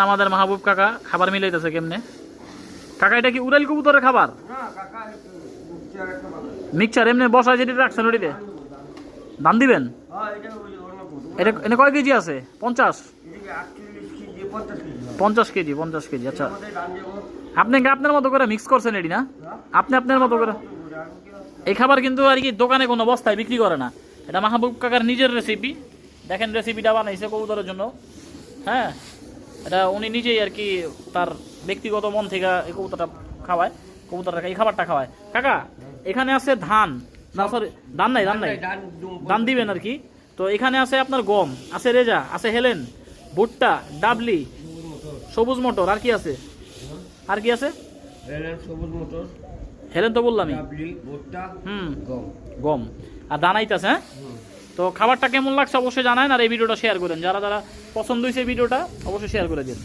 আমাদের মাহবুব কাকা খাবার মিলাইতেছে কেমনে। কাকা এটা কি উড়াইল কবুতরের খাবার? মিক্সচার এমনি বসায় যেটি রাখছেন ওটিতে দাম দিবেন? এটা এনে কয় কেজি আছে? 50 কেজি 50 কেজি। আচ্ছা, আপনি আপনার মতো করে মিক্স করছেন এটি না? আপনি আপনার মতো করে। এই খাবার কিন্তু আর কি দোকানে কোনো বস্তায় বিক্রি করে না, এটা মাহবুব কাকার নিজের রেসিপি। দেখেন রেসিপিটা বানাইছে কবুতরের জন্য। হ্যাঁ, এটা উনি নিজেই আর কি তার ব্যক্তিগত মন থেকে এই কবুতরটা খাওয়ায়, কবুতরটাকে এই খাবারটা খাওয়ায়। কাকা এখানে আছে ধান, না সরি ধান নাই, ধান দিবেন আর কি। তো এখানে আছে আপনার গম, আছে রেজা, আছে হেলেন, ভুট্টা, ডাবলি, সবুজ মটর, আর কি আছে? আর কি আছে? হেলেন তো বললামই। গম আর দানাইতেছে। হ্যাঁ, তো খাবারটা কেমন লাগছে অবশ্যই জানান, আর এই ভিডিওটা শেয়ার করেন। যারা যারা পছন্দ হয়েছে ভিডিওটা অবশ্যই শেয়ার করে দিন।